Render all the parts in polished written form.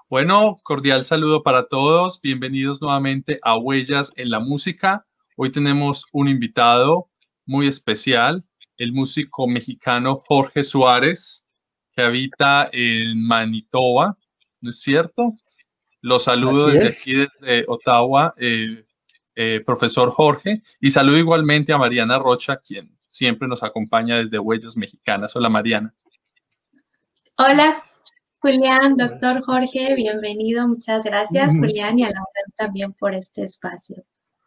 Bueno, cordial saludo para todos. Bienvenidos nuevamente a Huellas en la Música. Hoy tenemos un invitado muy especial, el músico mexicano Jorge Suárez, que habita en Manitoba, ¿no es cierto? Los saludo Así desde es. aquí, desde Ottawa, profesor Jorge, y saludo igualmente a Mariana Rocha, quien siempre nos acompaña desde Huellas Mexicanas. Hola, Mariana. Hola, Julián, doctor Jorge, bienvenido. Muchas gracias, Julián, y a Laura también por este espacio.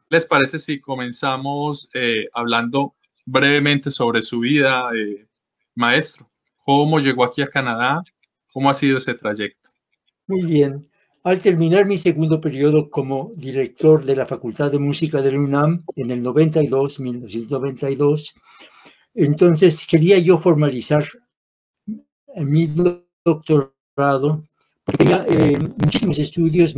¿Les parece si comenzamos hablando brevemente sobre su vida, maestro? ¿Cómo llegó aquí a Canadá? ¿Cómo ha sido ese trayecto? Muy bien. Al terminar mi segundo periodo como director de la Facultad de Música de la UNAM en el 1992, entonces quería yo formalizar mi doctorado, porque tenía muchísimos estudios,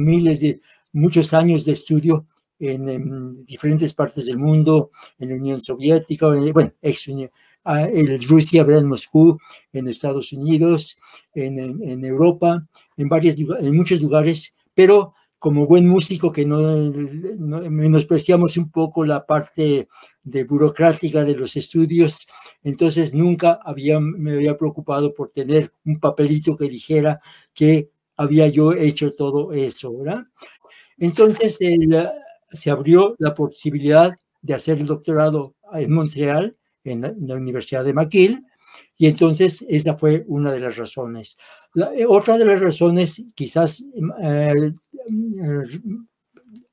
muchos años de estudio en diferentes partes del mundo, en la Unión Soviética, bueno, ex-Unión, en Rusia, en Moscú, en Estados Unidos, en Europa, en muchos lugares, pero como buen músico que no menospreciamos un poco la parte de burocrática de los estudios, entonces nunca me había preocupado por tener un papelito que dijera que había yo hecho todo eso, ¿verdad? Entonces se abrió la posibilidad de hacer el doctorado en Montreal, en la Universidad de McGill, y entonces esa fue una de las razones. Otra de las razones, quizás,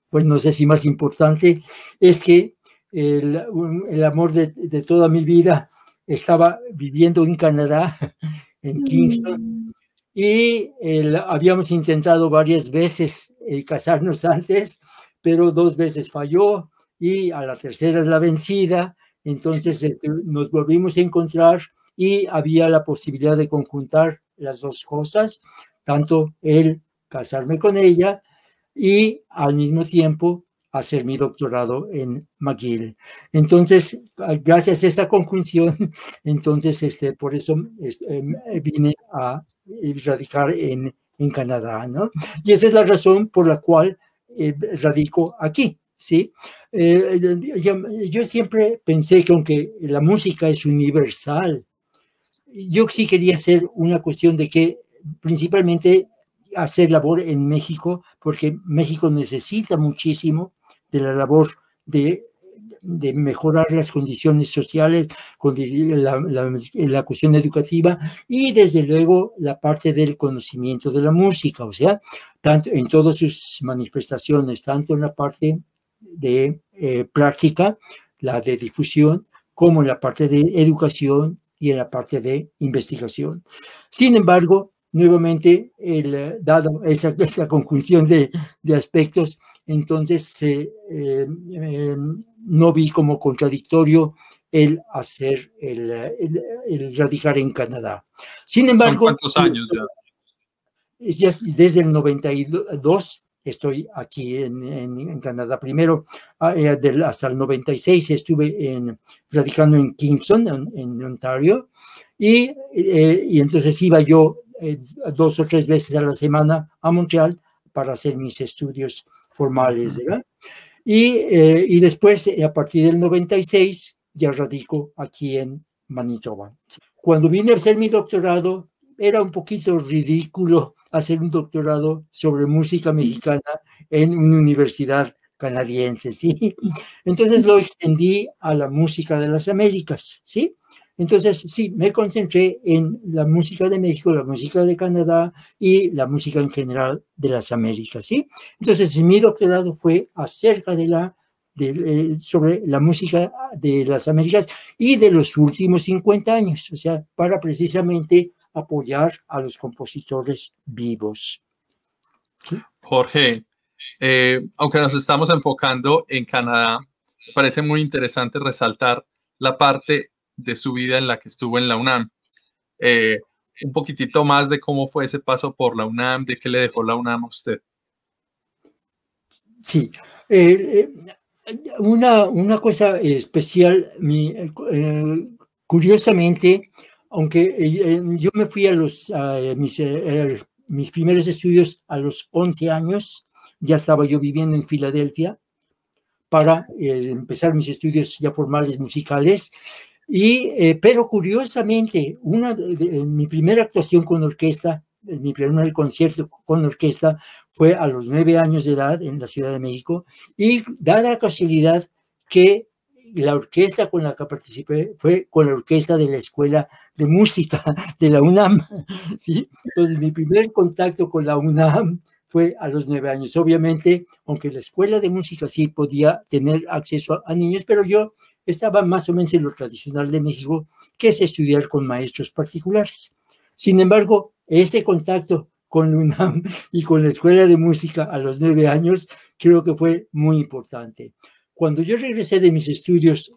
pues no sé si más importante, es que el amor de toda mi vida estaba viviendo en Canadá, en Kingston, y habíamos intentado varias veces casarnos antes, pero 2 veces falló y a la tercera es la vencida. Entonces nos volvimos a encontrar y había la posibilidad de conjuntar las dos cosas, tanto el casarme con ella y al mismo tiempo hacer mi doctorado en McGill. Entonces, gracias a esta conjunción, entonces por eso vine a radicar en Canadá, ¿no? Y esa es la razón por la cual radico aquí, ¿sí? Yo siempre pensé que aunque la música es universal, yo sí quería hacer una cuestión de que principalmente hacer labor en México, porque México necesita muchísimo de la labor de mejorar las condiciones sociales, con la cuestión educativa y desde luego la parte del conocimiento de la música, o sea, tanto en todas sus manifestaciones, tanto en la parte de práctica, la de difusión, como en la parte de educación y en la parte de investigación. Sin embargo, nuevamente, dado esa conjunción de aspectos, entonces no vi como contradictorio el hacer el radicar en Canadá. Sin embargo, ¿Son cuántos años ya? Desde el 92 estoy aquí en Canadá. Primero, hasta el 96 estuve radicando en Kingston, en Ontario, y entonces iba yo 2 o 3 veces a la semana a Montreal para hacer mis estudios formales, ¿verdad? Y después, a partir del 96, ya radico aquí en Manitoba. Cuando vine a hacer mi doctorado, era un poquito ridículo hacer un doctorado sobre música mexicana en una universidad canadiense, ¿sí? Entonces lo extendí a la música de las Américas, ¿sí? Entonces, sí, me concentré en la música de México, la música de Canadá y la música en general de las Américas, ¿sí? Entonces, mi doctorado fue acerca sobre la música de las Américas y de los últimos 50 años, o sea, para precisamente apoyar a los compositores vivos. ¿Sí? Jorge, aunque nos estamos enfocando en Canadá, me parece muy interesante resaltar la parte de su vida en la que estuvo en la UNAM. Un poquitito más de cómo fue ese paso por la UNAM, de qué le dejó la UNAM a usted. Sí, una cosa especial, curiosamente, aunque yo me fui a mis mis primeros estudios a los 11 años. Ya estaba yo viviendo en Filadelfia para empezar mis estudios ya formales musicales. Pero curiosamente, mi primera actuación con orquesta, mi primer concierto con orquesta fue a los 9 años de edad en la Ciudad de México, y dada la casualidad que la orquesta con la que participé fue con la orquesta de la Escuela de Música de la UNAM, ¿sí? Entonces mi primer contacto con la UNAM fue a los 9 años. Obviamente, aunque la Escuela de Música sí podía tener acceso a niños, pero yo estaba más o menos en lo tradicional de México, que es estudiar con maestros particulares. Sin embargo, este contacto con la UNAM y con la Escuela de Música a los 9 años creo que fue muy importante. Cuando yo regresé de mis estudios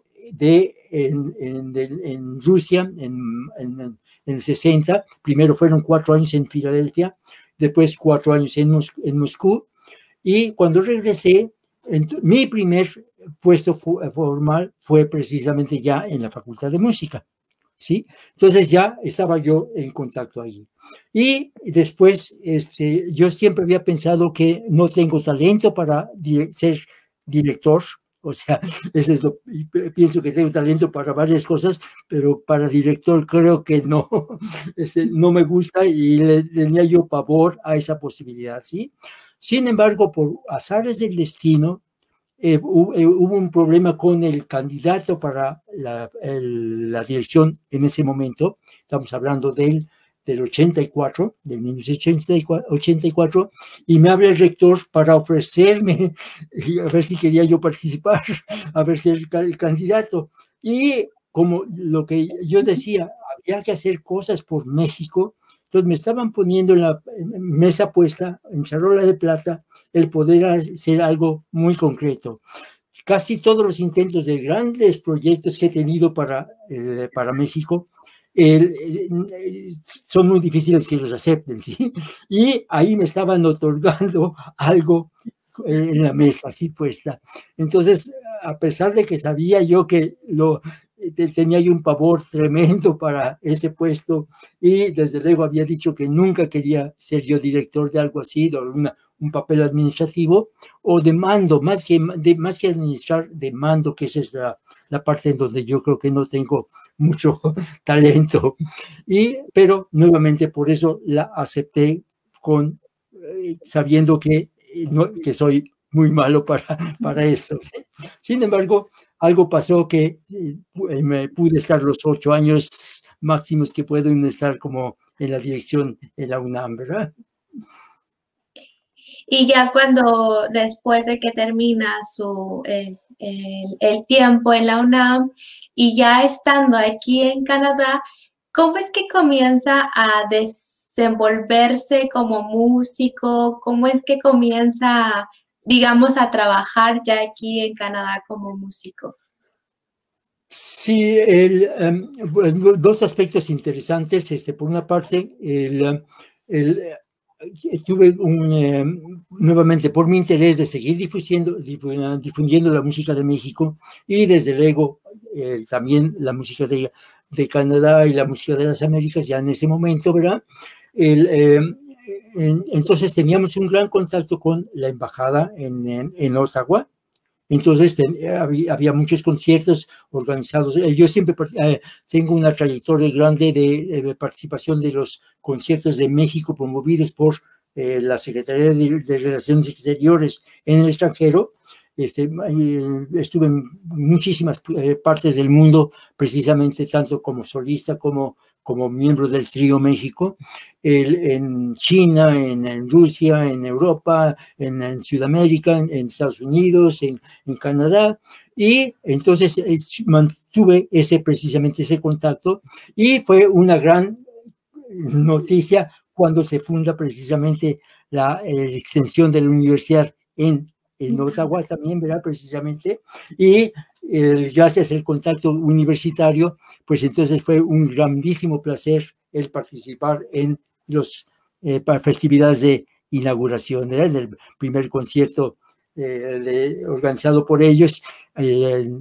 en Rusia, en el 60, primero fueron 4 años en Filadelfia, después 4 años en Moscú, y cuando regresé, mi primer puesto formal fue precisamente ya en la Facultad de Música, ¿sí? Entonces ya estaba yo en contacto ahí. Y después, yo siempre había pensado que no tengo talento para ser director. O sea, pienso que tengo talento para varias cosas, pero para director creo que no. No me gusta y le tenía yo pavor a esa posibilidad, ¿sí? Sin embargo, por azares del destino, hubo un problema con el candidato para la dirección en ese momento. Estamos hablando del 84, del 1984, y me habla el rector para ofrecerme, a ver si quería yo participar, a ver si el candidato. Y como lo que yo decía, había que hacer cosas por México, entonces me estaban poniendo en la mesa puesta, en charola de plata, el poder hacer algo muy concreto. Casi todos los intentos de grandes proyectos que he tenido para México, son muy difíciles que los acepten, ¿sí? Y ahí me estaban otorgando algo en la mesa, así puesta. Entonces, a pesar de que sabía yo que tenía yo un pavor tremendo para ese puesto, y desde luego había dicho que nunca quería ser yo director de algo así, de un papel administrativo o de mando, más que administrar, de mando, que esa es la parte en donde yo creo que no tengo mucho talento. Pero nuevamente por eso la acepté, sabiendo que soy muy malo para eso. Sin embargo, algo pasó que me pude estar los 8 años máximos que pueden estar como en la dirección en la UNAM, ¿verdad? Y ya después de que termina el tiempo en la UNAM y ya estando aquí en Canadá, ¿cómo es que comienza a desenvolverse como músico? ¿Cómo es que comienza, digamos, a trabajar ya aquí en Canadá como músico? Sí, dos aspectos interesantes. Por una parte, tuve nuevamente por mi interés de seguir difundiendo la música de México, y desde luego también la música de Canadá y la música de las Américas ya en ese momento, ¿verdad? Entonces teníamos un gran contacto con la embajada en Ottawa. Entonces había muchos conciertos organizados. Yo siempre tengo una trayectoria grande de participación de los conciertos de México promovidos por la Secretaría de Relaciones Exteriores en el extranjero. Estuve en muchísimas partes del mundo, precisamente tanto como solista como miembro del Trío México, en China, en Rusia, en Europa, en Sudamérica, en Estados Unidos, en Canadá. Y entonces mantuve precisamente ese contacto, y fue una gran noticia cuando se funda precisamente la extensión de la universidad en Ottawa también, ¿verdad? Precisamente, y gracias al contacto universitario, pues entonces fue un grandísimo placer el participar en las festividades de inauguración, ¿verdad? En el primer concierto organizado por ellos,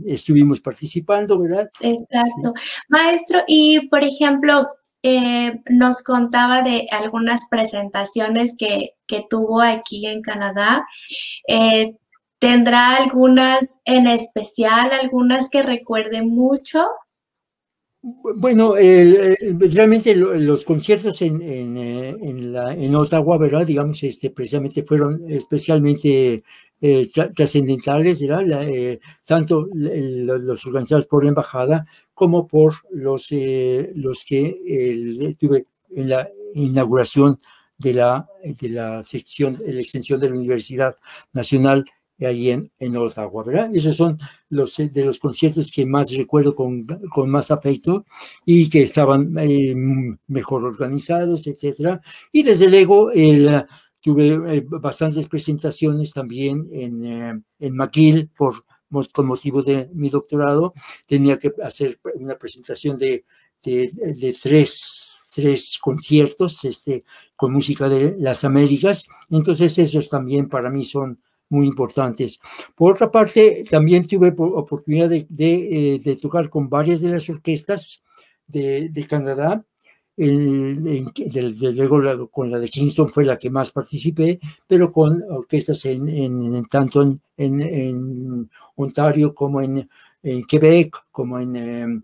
estuvimos participando, ¿verdad? Exacto. Sí. Maestro, y por ejemplo, nos contaba de algunas presentaciones que tuvo aquí en Canadá. ¿Tendrá algunas en especial, algunas que recuerde mucho? Bueno, realmente los conciertos en Ottawa, ¿verdad? Digamos, precisamente fueron especialmente trascendentales, ¿verdad? Tanto los organizados por la embajada como por los que tuve en la inauguración de la sección, de la extensión de la Universidad Nacional ahí en Ottawa, ¿verdad? Esos son de los conciertos que más recuerdo con más afecto y que estaban mejor organizados, etcétera. Y desde luego tuve bastantes presentaciones también en McGill con motivo de mi doctorado. Tenía que hacer una presentación de tres conciertos con música de las Américas. Entonces esos también para mí son muy importantes. Por otra parte, también tuve oportunidad de tocar con varias de las orquestas de Canadá. Luego con la de Kingston fue la que más participé, pero con orquestas tanto en Ontario como en Quebec, como en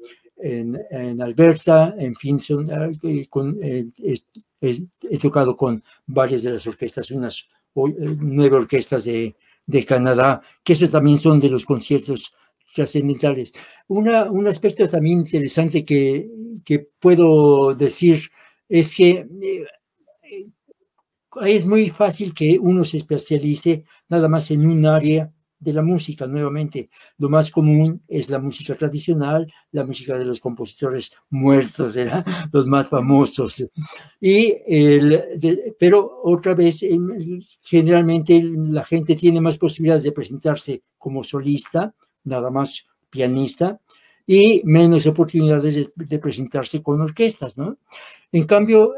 Alberta, en fin, he tocado con varias de las orquestas, unas 9 orquestas de Canadá, que eso también son de los conciertos trascendentales. Un aspecto también interesante que puedo decir es que es muy fácil que uno se especialice nada más en un área de la música. Nuevamente, lo más común es la música tradicional, la música de los compositores muertos, ¿verdad? Los más famosos. Pero otra vez, generalmente la gente tiene más posibilidades de presentarse como solista, nada más pianista, y menos oportunidades de presentarse con orquestas, ¿no? En cambio,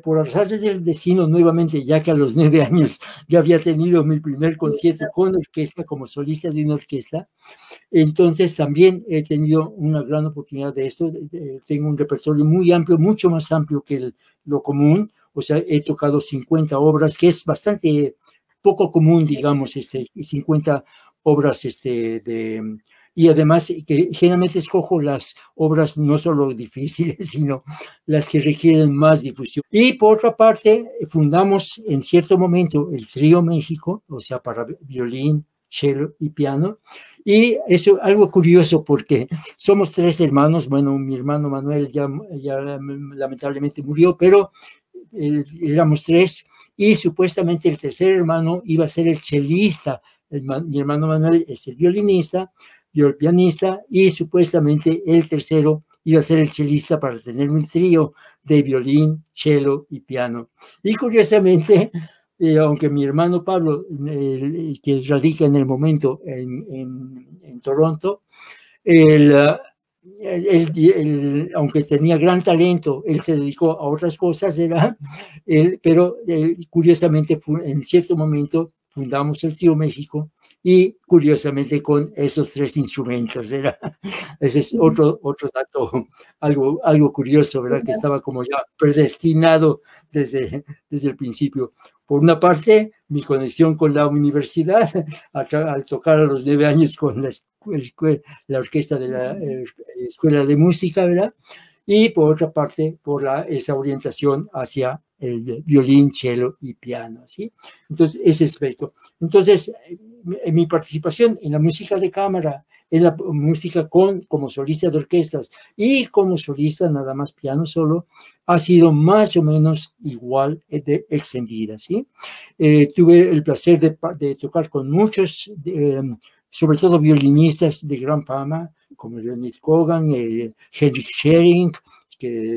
por azares del destino, nuevamente, ya que a los 9 años ya había tenido mi primer concierto con orquesta, como solista de una orquesta, entonces también he tenido una gran oportunidad de esto. Tengo un repertorio muy amplio, mucho más amplio que lo común. O sea, he tocado 50 obras, que es bastante poco común, digamos, 50 obras y además que generalmente escojo las obras no solo difíciles, sino las que requieren más difusión. Y por otra parte, fundamos en cierto momento el Trío México, o sea, para violín, cello y piano. Y eso algo curioso porque somos 3 hermanos. Bueno, mi hermano Manuel ya lamentablemente murió, pero éramos 3 y supuestamente el tercer hermano iba a ser el chelista. Mi hermano Manuel es el violinista, yo el pianista, y supuestamente el tercero iba a ser el chelista para tener un trío de violín, cello y piano. Y curiosamente, aunque mi hermano Pablo, que radica en el momento en Toronto, aunque tenía gran talento, él se dedicó a otras cosas, pero curiosamente en cierto momento fundamos el Trío México y curiosamente con esos 3 instrumentos. Ese es otro dato, algo curioso, ¿verdad? Que estaba como ya predestinado desde el principio. Por una parte, mi conexión con la universidad, al tocar a los 9 años con la orquesta de la Escuela de Música, ¿verdad? Y por otra parte, por esa orientación hacia el violín, cello y piano, ¿sí? Entonces, ese aspecto. Entonces, mi participación en la música de cámara, en la música como solista de orquestas y como solista nada más piano solo, ha sido más o menos igual de extendida, ¿sí? Tuve el placer de tocar con muchos, sobre todo violinistas de gran fama, como Leonid Kogan, Henrik Schering, que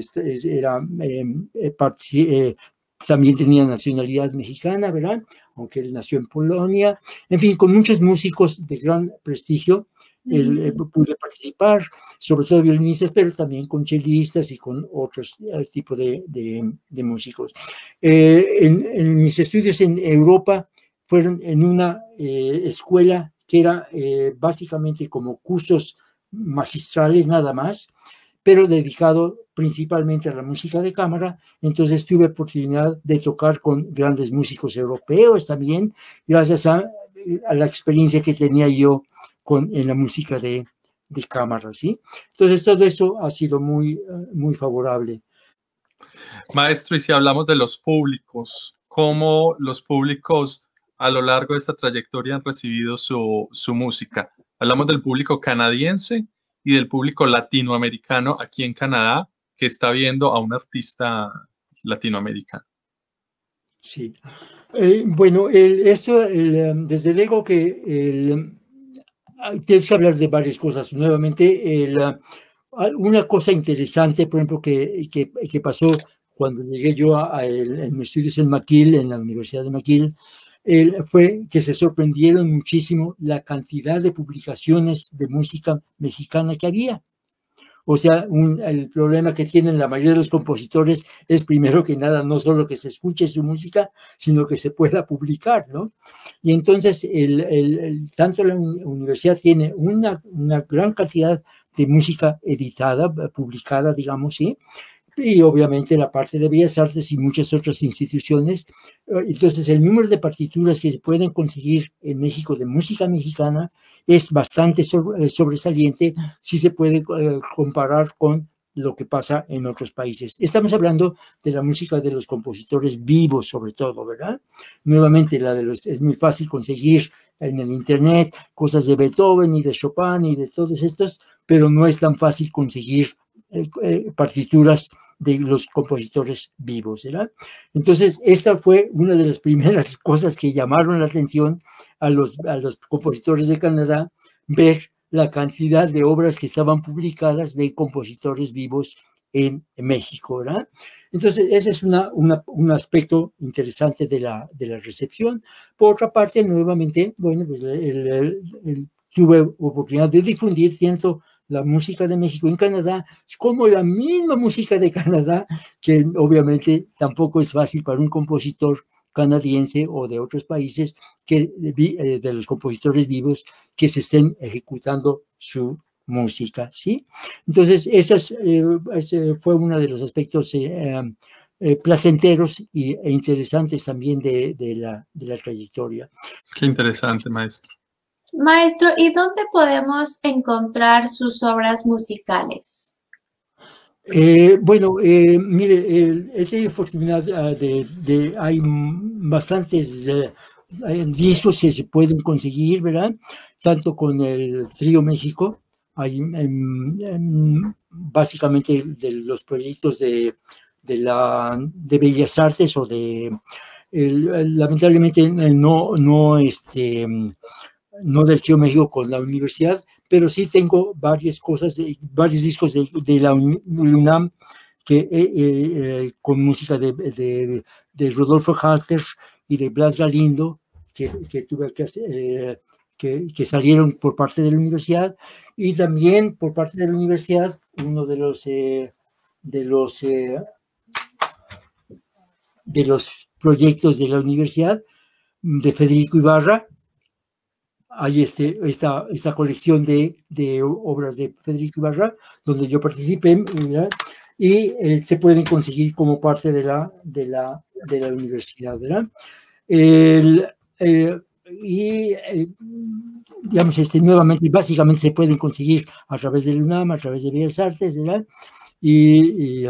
también tenía nacionalidad mexicana, ¿verdad? Aunque él nació en Polonia. En fin, con muchos músicos de gran prestigio pude participar, sobre todo violinistas, pero también con chelistas y con otros tipos de músicos. En mis estudios en Europa fueron en una escuela que era básicamente como cursos magistrales nada más, pero dedicado principalmente a la música de cámara. Entonces tuve oportunidad de tocar con grandes músicos europeos también, gracias a la experiencia que tenía yo en la música de cámara, ¿sí? Entonces todo esto ha sido muy, muy favorable. Maestro, y si hablamos de los públicos, ¿cómo los públicos a lo largo de esta trayectoria han recibido su música? Hablamos del público canadiense y del público latinoamericano aquí en Canadá, que está viendo a un artista latinoamericano. Sí. Bueno, desde luego que tienes que hablar de varias cosas. Nuevamente, una cosa interesante, por ejemplo, que pasó cuando llegué yo en mis estudios en McGill, en la Universidad de McGill, fue que se sorprendieron muchísimo la cantidad de publicaciones de música mexicana que había. O sea, el problema que tienen la mayoría de los compositores es, primero que nada, no solo que se escuche su música, sino que se pueda publicar, ¿no? Y entonces, tanto la universidad tiene una gran cantidad de música editada, publicada, digamos, ¿sí? Y obviamente la parte de Bellas Artes y muchas otras instituciones. Entonces, el número de partituras que se pueden conseguir en México de música mexicana es bastante sobresaliente si se puede comparar con lo que pasa en otros países. Estamos hablando de la música de los compositores vivos, sobre todo, ¿verdad? Nuevamente, es muy fácil conseguir en el internet cosas de Beethoven y de Chopin y de todos estos, pero no es tan fácil conseguir partituras de los compositores vivos, ¿verdad? Entonces, esta fue una de las primeras cosas que llamaron la atención a los compositores de Canadá, ver la cantidad de obras que estaban publicadas de compositores vivos en México, ¿verdad? Entonces, ese es un aspecto interesante de la recepción. Por otra parte, nuevamente, bueno, pues tuve oportunidad de difundir tanto la música de México en Canadá, como la misma música de Canadá, que obviamente tampoco es fácil para un compositor canadiense o de otros países, de los compositores vivos, que se estén ejecutando su música, ¿sí? Entonces, ese fue uno de los aspectos placenteros e interesantes también de la trayectoria. Qué interesante, maestro. Maestro, ¿y dónde podemos encontrar sus obras musicales? Bueno, mire, he tenido oportunidad hay bastantes discos que se pueden conseguir, ¿verdad? Tanto con el Trío México, hay básicamente de los proyectos de Bellas Artes o lamentablemente no del Trío México con la universidad, pero sí tengo varios discos de la UNAM con música de Rodolfo Halter y de Blas Galindo, que tuve que hacer, que salieron por parte de la universidad, y también por parte de la universidad uno de los proyectos de la universidad de Federico Ibarra. Hay esta colección de obras de Federico Ibarra, donde yo participé, ¿verdad? Y se pueden conseguir como parte de la universidad, ¿verdad? Digamos, nuevamente, básicamente se pueden conseguir a través del UNAM, a través de Bellas Artes, ¿verdad? Y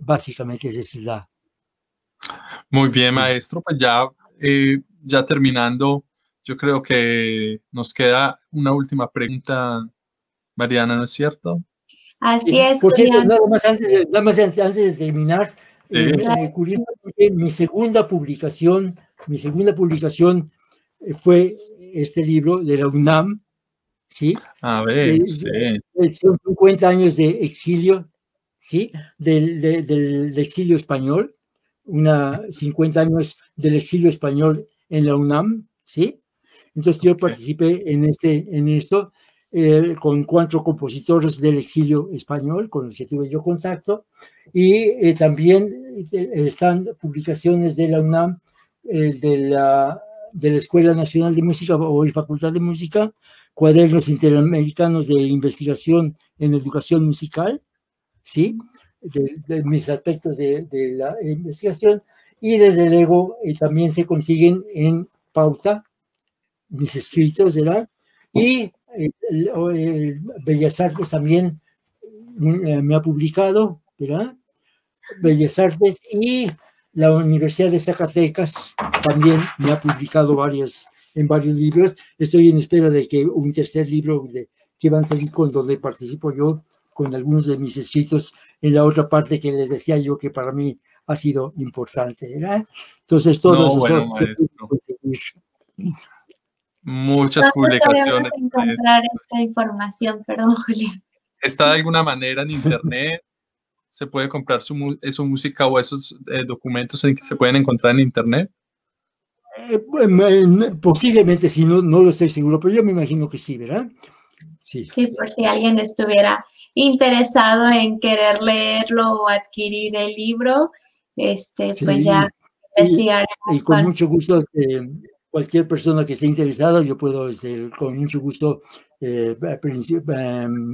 básicamente esa es la... Muy bien, maestro, pues ya terminando, yo creo que nos queda una última pregunta, Mariana, ¿no es cierto? Así es, por cierto, Julián. nada más antes de terminar, curiosamente, mi segunda publicación fue este libro de la UNAM, ¿sí? A ver, Son 50 años de exilio, ¿sí? Del exilio español, 50 años del exilio español en la UNAM, ¿sí? Entonces yo participé en esto con 4 compositores del exilio español con los que tuve yo contacto, y también están publicaciones de la UNAM, de la Escuela Nacional de Música o Facultad de Música, cuadernos interamericanos de investigación en educación musical, ¿sí? De mis aspectos de la investigación, y desde luego también se consiguen en Pauta, mis escritos, ¿verdad? Y Bellas Artes también me ha publicado, ¿verdad? Bellas Artes, y la Universidad de Zacatecas también me ha publicado en varios libros. Estoy en espera de que un tercer libro que van a salir con donde participo yo, con algunos de mis escritos en la otra parte que les decía yo que para mí ha sido importante, ¿verdad? Entonces, todo eso bueno, se puede maestro. conseguir. Muchas ¿Dónde podemos publicaciones, encontrar maestro. esa información? Perdón, Julián. ¿Está de alguna manera en internet? ¿Se puede comprar su música o esos documentos en que se pueden encontrar en internet? Posiblemente sí, no lo estoy seguro, pero yo me imagino que sí, ¿verdad? Sí. Sí, por si alguien estuviera interesado en querer leerlo o adquirir el libro, Sí, pues ya investigaremos. y con mucho gusto, cualquier persona que esté interesada, yo puedo con mucho gusto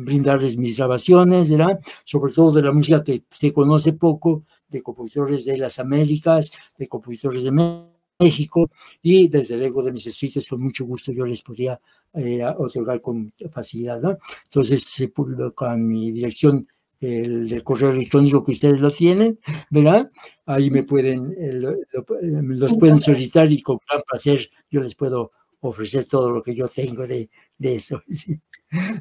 brindarles mis grabaciones, ¿verdad? Sobre todo de la música que se conoce poco, de compositores de las Américas, de compositores de México, y desde luego de mis escritos, con mucho gusto yo les podría otorgar con facilidad, ¿no? Entonces se publica en mi dirección, el correo electrónico que ustedes lo tienen, ¿verdad? Ahí me los pueden solicitar, y con gran placer yo les puedo ofrecer todo lo que yo tengo de eso. Sí.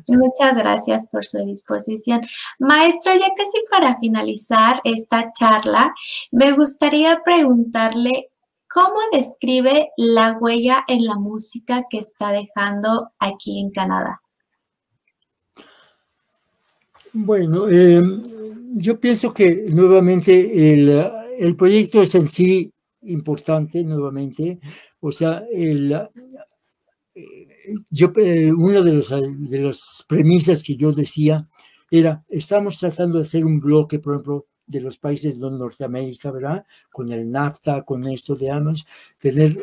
Muchas gracias por su disposición. Maestro, ya casi para finalizar esta charla, me gustaría preguntarle cómo describe la huella en la música que está dejando aquí en Canadá. Bueno, yo pienso que nuevamente el proyecto es en sí importante, nuevamente. O sea, una de las premisas que yo decía era, estamos tratando de hacer un bloque, por ejemplo, de los países de Norteamérica, ¿verdad? Con el NAFTA, con esto de AMOS, tener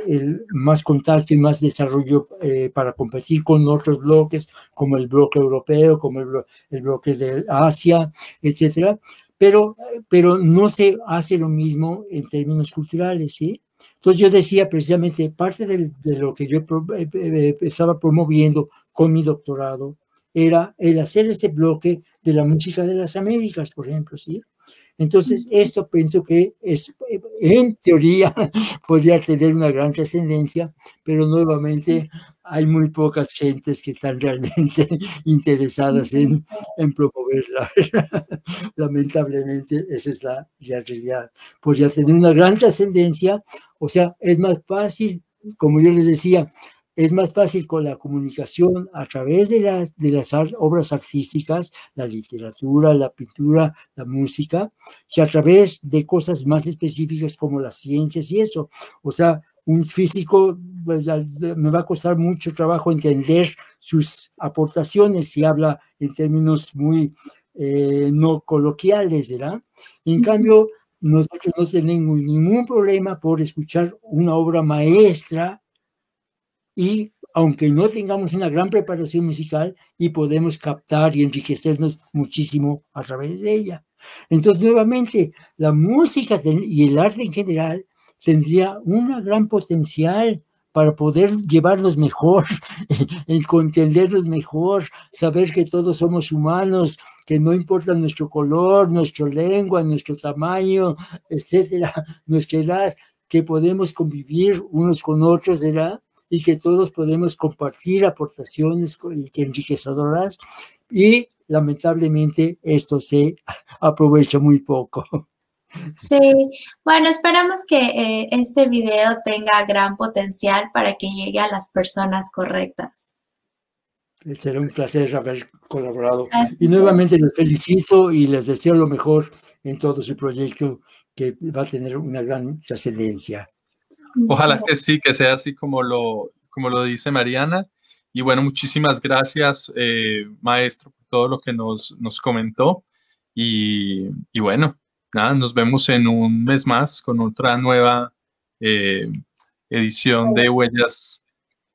más contacto y más desarrollo para competir con otros bloques, como el bloque europeo, como el bloque de Asia, etcétera. Pero no se hace lo mismo en términos culturales, ¿sí? Entonces yo decía precisamente, parte de lo que yo estaba promoviendo con mi doctorado era el hacer este bloque de la música de las Américas, por ejemplo, ¿sí? Entonces, esto pienso que en teoría podría tener una gran trascendencia, pero nuevamente hay muy pocas gentes que están realmente interesadas en promoverla. Lamentablemente, esa es la realidad. Podría tener una gran trascendencia, o sea, es más fácil, como yo les decía, es más fácil con la comunicación a través de las obras artísticas, la literatura, la pintura, la música, que a través de cosas más específicas como las ciencias y eso. O sea, un físico, pues, me va a costar mucho trabajo entender sus aportaciones si habla en términos muy no coloquiales, ¿verdad? En cambio, nosotros no tenemos ningún problema por escuchar una obra maestra, y aunque no tengamos una gran preparación musical, y podemos captar y enriquecernos muchísimo a través de ella. Entonces, nuevamente, la música y el arte en general tendría un gran potencial para poder llevarnos mejor, entendernos mejor, saber que todos somos humanos, que no importa nuestro color, nuestra lengua, nuestro tamaño, etcétera, nuestra edad, que podemos convivir unos con otros, ¿verdad? Y que todos podemos compartir aportaciones enriquecedoras, y lamentablemente esto se aprovecha muy poco. Sí, bueno, esperamos que este video tenga gran potencial para que llegue a las personas correctas. Será un placer haber colaborado. Y nuevamente les felicito y les deseo lo mejor en todo su proyecto, que va a tener una gran trascendencia. Ojalá que sí, que sea así como lo dice Mariana. Y bueno, muchísimas gracias, maestro, por todo lo que nos comentó. Y bueno, nada, nos vemos en un mes más con otra nueva edición de Huellas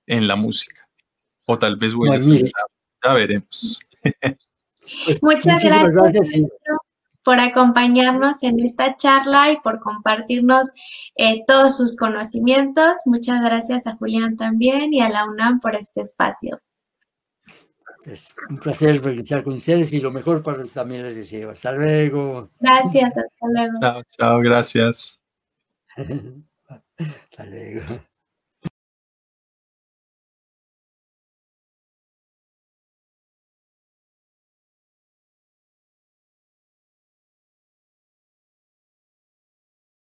en la Música. O tal vez Huellas en la... Ya veremos. Muchas gracias, gracias. maestro. por acompañarnos en esta charla y por compartirnos todos sus conocimientos. Muchas gracias a Julián también y a la UNAM por este espacio. Es un placer regresar con ustedes y lo mejor para también les deseo. Hasta luego. Gracias, hasta luego. Chao, chao, gracias. Hasta luego.